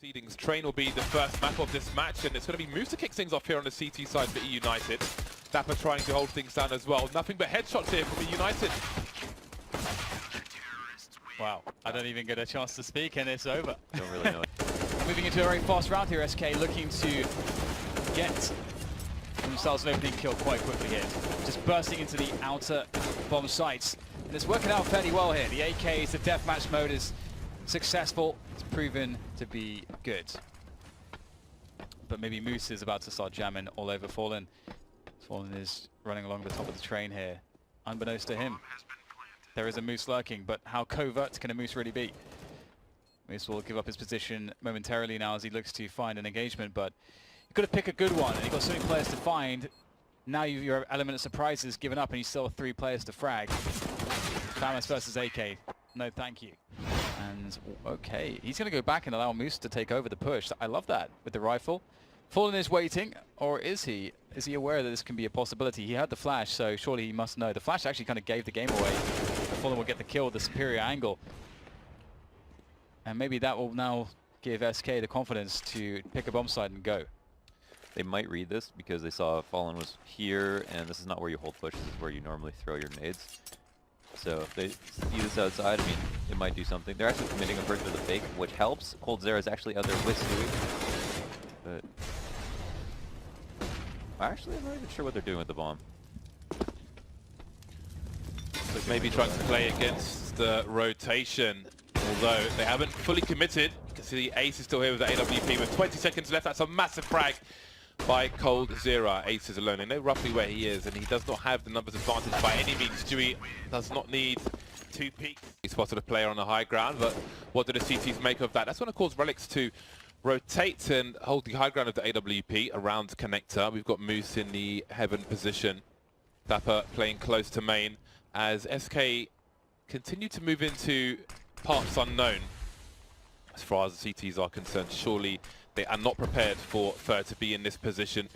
Proceedings. Train will be the first map of this match, and it's going to be Moose to kick things off here on the CT side for eUnited. Dapper trying to hold things down as well. Nothing but headshots here from eUnited. Wow, I don't even get a chance to speak and it's over. Don't really know it. Moving into a very fast round here, SK looking to get themselves an opening kill quite quickly here. Just bursting into the outer bomb sites. And it's working out fairly well here. The AKs, the deathmatch mode is successful. It's proven to be good. But maybe Moose is about to start jamming all over Fallen. Fallen is running along the top of the train here, unbeknownst to him. There is a Moose lurking, but how covert can a Moose really be? Moose will give up his position momentarily now as he looks to find an engagement, but you've got to pick a good one, and you've got so many players to find. Now your element of surprise is given up, and you still have 3 players to frag. Famous versus AK. No, thank you. And okay, he's going to go back and allow Moose to take over the push. I love that with the rifle. Fallen is waiting, or is he? Is he aware that this can be a possibility? He had the flash, so surely he must know. The flash actually kind of gave the game away. Fallen will get the kill with the superior angle. And maybe that will now give SK the confidence to pick a bomb site and go. They might read this because they saw Fallen was here, and this is not where you hold push, this is where you normally throw your nades. So if they see this outside, I mean, it might do something. They're actually committing a version of the fake, which helps. Cold Zera is actually out there with Stewie. But actually, I'm not even sure what they're doing with the bomb. So maybe trying to play against the rotation, although they haven't fully committed. You can see the Ace is still here with the AWP with 20 seconds left. That's a massive frag by Cold Zera. Ace is alone. They know roughly where he is, and he does not have the numbers advantage by any means. Stewie does not need 2 peaks. He spotted a player on the high ground, but what do the CTs make of that? That's going to cause Relics to rotate and hold the high ground of the AWP around connector. We've got Moose in the heaven position. Dapper playing close to main as SK continue to move into parts unknown. As far as the CTs are concerned, surely they are not prepared for Fur to be in this position.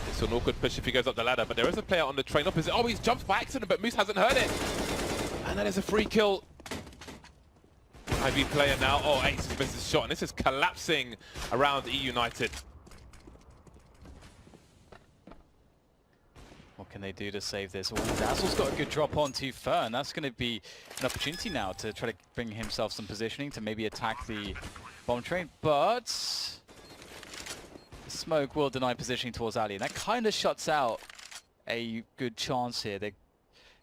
It's an awkward push if he goes up the ladder, but there is a player on the train opposite. Oh, he's jumped by accident, but Moose hasn't heard it. And that is a free kill. IV player now. Oh, Ace has missed his shot, and this is collapsing around eUnited. What can they do to save this? Oh, Dazzle's got a good drop onto Fur, and that's going to be an opportunity now to try to bring himself some positioning to maybe attack the bomb train, but Smoke will deny positioning towards Ali, and that kind of shuts out a good chance here. They're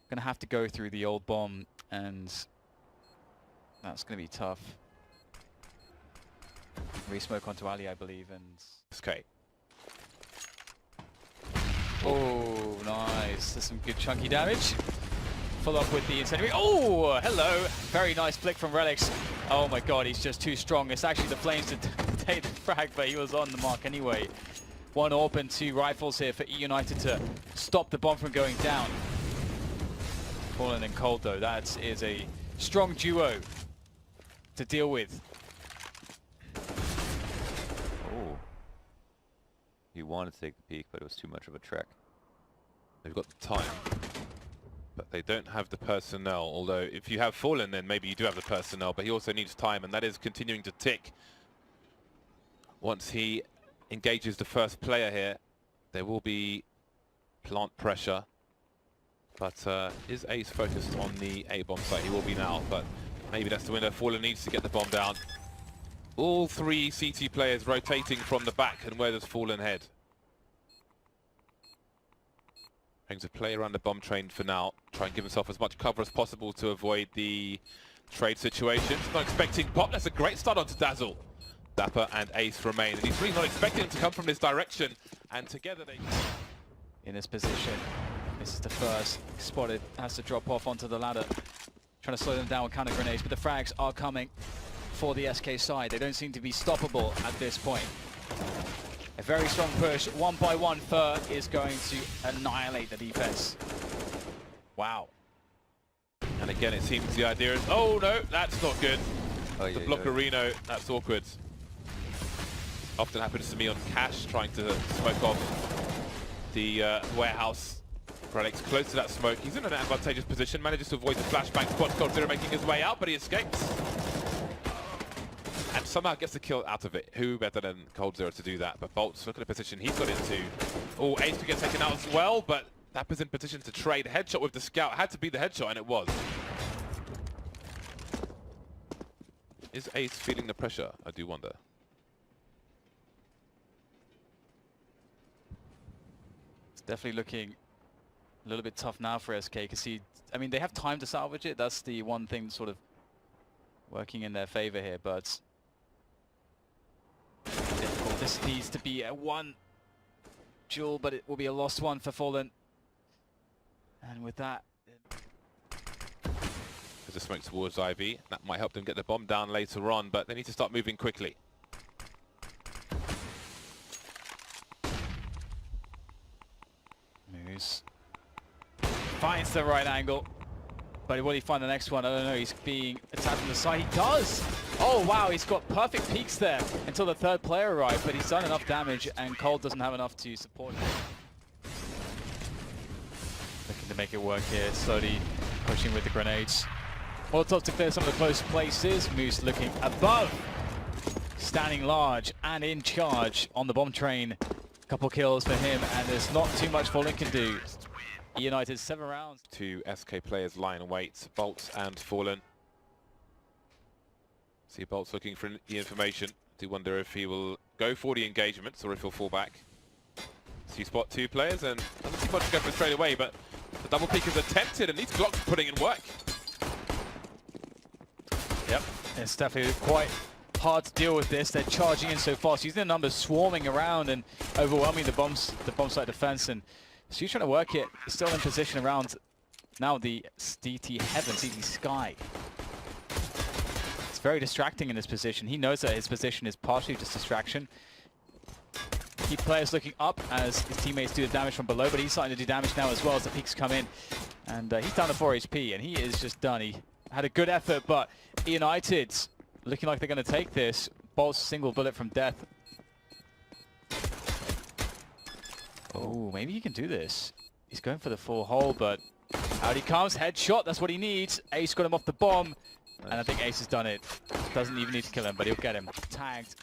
going to have to go through the old bomb, and that's going to be tough. Re-smoke onto Ali, I believe, and... Okay. Oh, nice. There's some good chunky damage. Follow up with the incendiary. Oh, hello. Very nice flick from Relics. Oh my god, he's just too strong. It's actually the Flames to take the frag, but he was on the mark anyway. 1 AWP and 2 rifles here for eUnited to stop the bomb from going down. Fallen and Cold, though. That is a strong duo to deal with. Oh. He wanted to take the peek, but it was too much of a trek. They've got the time, but they don't have the personnel. Although if you have Fallen, then maybe you do have the personnel, but he also needs time, and that is continuing to tick. Once he engages the first player here, there will be plant pressure. But is Ace focused on the A-bomb site? He will be now, but maybe that's the window. Fallen needs to get the bomb down. All 3 CT players rotating from the back, and where does Fallen head? Going to play around the bomb train for now. Try and give himself as much cover as possible to avoid the trade situation. Not expecting pop. That's a great start onto Dazzle. Dapper and Ace remain, and he's really not expecting him to come from this direction. And together they... In this position, this is the first. Spotted, has to drop off onto the ladder. Trying to slow them down with counter grenades, but the frags are coming for the SK side. They don't seem to be stoppable at this point. A very strong push. 1 by 1, Fur is going to annihilate the defense. Wow. And again, it seems the idea is, oh no, that's not good. Oh, The yeah, Blockerino, that's awkward. Often happens to me on Cash, trying to smoke off the warehouse. Relics close to that smoke. He's in an advantageous position, manages to avoid the flashbang spot. Cold Zera making his way out, but he escapes. And somehow gets the kill out of it. Who better than Cold Zero to do that? But Bolt's look at the position he's got into. Oh, Ace could get taken out as well, but that was in position to trade. Headshot with the scout had to be the headshot, and it was. Is Ace feeling the pressure? I do wonder. It's definitely looking a little bit tough now for SK because I mean, they have time to salvage it. That's the one thing sort of working in their favor here, but difficult. This needs to be a one duel, but it will be a lost one for Fallen. And with that, there's a smoke towards Ivy. That might help them get the bomb down later on, but they need to start moving quickly. Moose finds the right angle, but will he find the next one? I don't know. He's being attacked from the side. He does! Oh wow, he's got perfect peaks there until the third player arrived, but he's done enough damage and Cold doesn't have enough to support him. Looking to make it work here, slowly pushing with the grenades. Molotov to clear some of the close places. Moose looking above, standing large and in charge on the bomb train. Couple kills for him, and there's not too much Fallen can do. eUnited 7 rounds. Two SK players lying in wait, Bolt and Fallen. See Bolt's looking for the information. Do wonder if he will go for the engagements or if he'll fall back. So you spot two players and doesn't seem much to go for straight away, but the double peek is attempted and these Glocks are putting in work. Yep, it's definitely quite hard to deal with this. They're charging in so fast, using the numbers swarming around and overwhelming the bomb site defense, and so he's trying to work it. He's still in position around now the DT heaven, DT sky. It's very distracting in this position. He knows that his position is partially just distraction. Keep players looking up as his teammates do the damage from below, but he's starting to do damage now as well as the peaks come in. And he's down to 4 HP, and he is just done. He had a good effort, but eUnited looking like they're going to take this. Bolt's single bullet from death. Oh, maybe he can do this. He's going for the full hole, but out he comes. Headshot, that's what he needs. Ace got him off the bomb, and I think Ace has done it. Doesn't even need to kill him, but he'll get him. Tagged.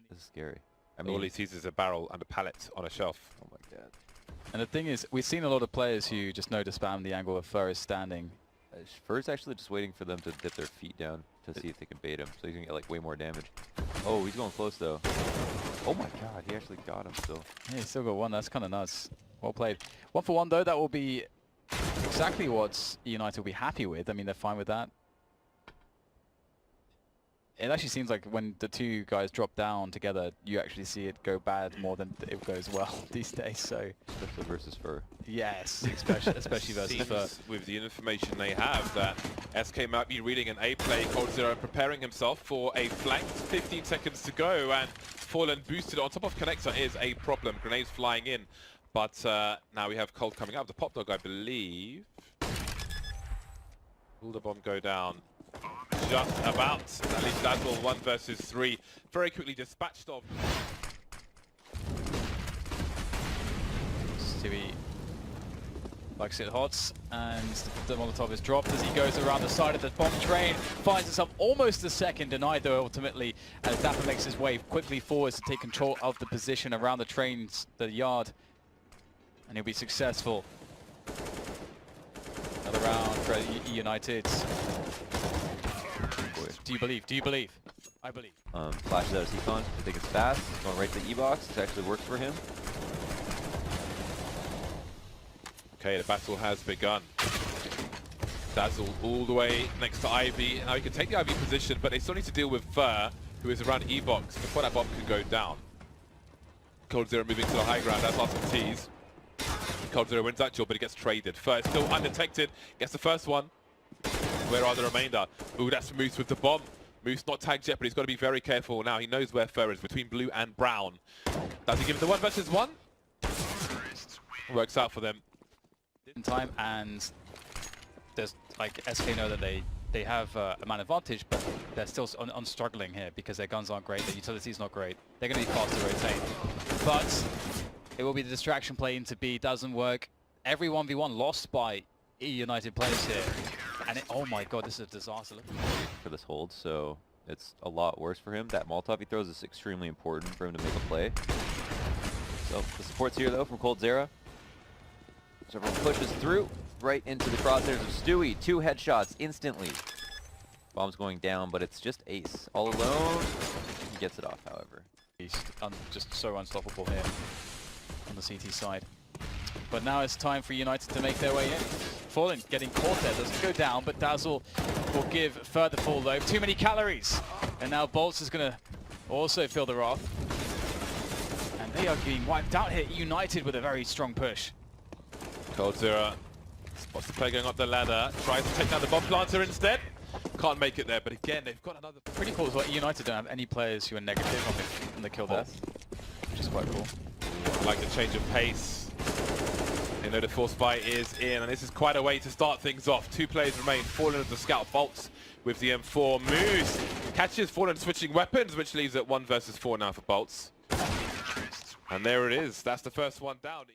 This is scary. I mean, all he sees is a barrel and a pallet on a shelf. Oh my god. And the thing is, we've seen a lot of players who just know to spam the angle of Fur is standing. Fur's actually just waiting for them to dip their feet down to see if they can bait him, so he's gonna get like way more damage. Oh, he's going close though. Oh my god, he actually got him still. Yeah, he's still got one. That's kind of nuts. Well played. 1 for 1 though. That will be exactly what eUnited will be happy with. I mean, they're fine with that. It actually seems like when the two guys drop down together, you actually see it go bad more than it goes well these days. So, especially versus Fur. Yes, especially versus Fur. With the information they have, that SK might be reading an A play. Cold Zero preparing himself for a flank. 15 seconds to go, and Fallen boosted on top of Connector is a problem. Grenades flying in, but now we have Cold coming up. The pop dog, I believe. Will the bomb go down? Just about. At least that's all. 1 versus 3. Very quickly dispatched of. Stewie likes it hot, and the Molotov is dropped as he goes around the side of the bomb train. Finds himself almost a second, denied though ultimately, as Dapper makes his way quickly forwards to take control of the position around the trains, the yard, and he'll be successful. Another round for eUnited. Do you believe? Do you believe? I believe. Flashes out of Econ. I think it's fast. It's going right to the E-box. It's actually worked for him. Okay, the battle has begun. Dazzle all the way next to Ivy. Now he can take the Ivy position, but they still need to deal with Fur, who is around E-box before that bomb can go down. Cold Zero moving to the high ground. That's awesome tease. Cold Zero wins that duel, but he gets traded. Fur is still undetected. Gets the first one. Where are the remainder? Ooh, that's Moose with the bomb. Moose not tagged yet, but he's got to be very careful now. He knows where Fur is, between blue and brown. Does he give him the 1 versus 1? Works out for them. In time, and there's like SK know that they have a man advantage, but they're still on struggling here because their guns aren't great, their utility's not great. They're going to be fast to rotate, but it will be the distraction play into B. Doesn't work. Every 1v1 lost by eUnited players here. And oh my god, this is a disaster. For this hold, so it's a lot worse for him. That Molotov he throws is extremely important for him to make a play. So the support's here though from coldzera. So everyone pushes through right into the crosshairs of Stewie. 2 headshots instantly. Bomb's going down, but it's just Ace all alone. He gets it off, however. He's just so unstoppable here on the CT side. But now it's time for United to make their way in. Fallen getting caught there, doesn't go down, but Dazzle will give further fall though. Too many calories. And now Bolts is going to also feel the wrath. And they are being wiped out here. eUnited with a very strong push. coldzera spots the player going up the ladder, tries to take down the bomb planter instead. Can't make it there, but again, they've got another... Pretty cool as well. eUnited don't have any players who are negative on the kill death, which is quite cool. I like the change of pace. They know the force fight is in, and this is quite a way to start things off. 2 players remain. Fallen as the scout bolts with the M4. Moose catches Fallen switching weapons, which leaves it 1 versus 4 now for bolts. And there it is. That's the first one down.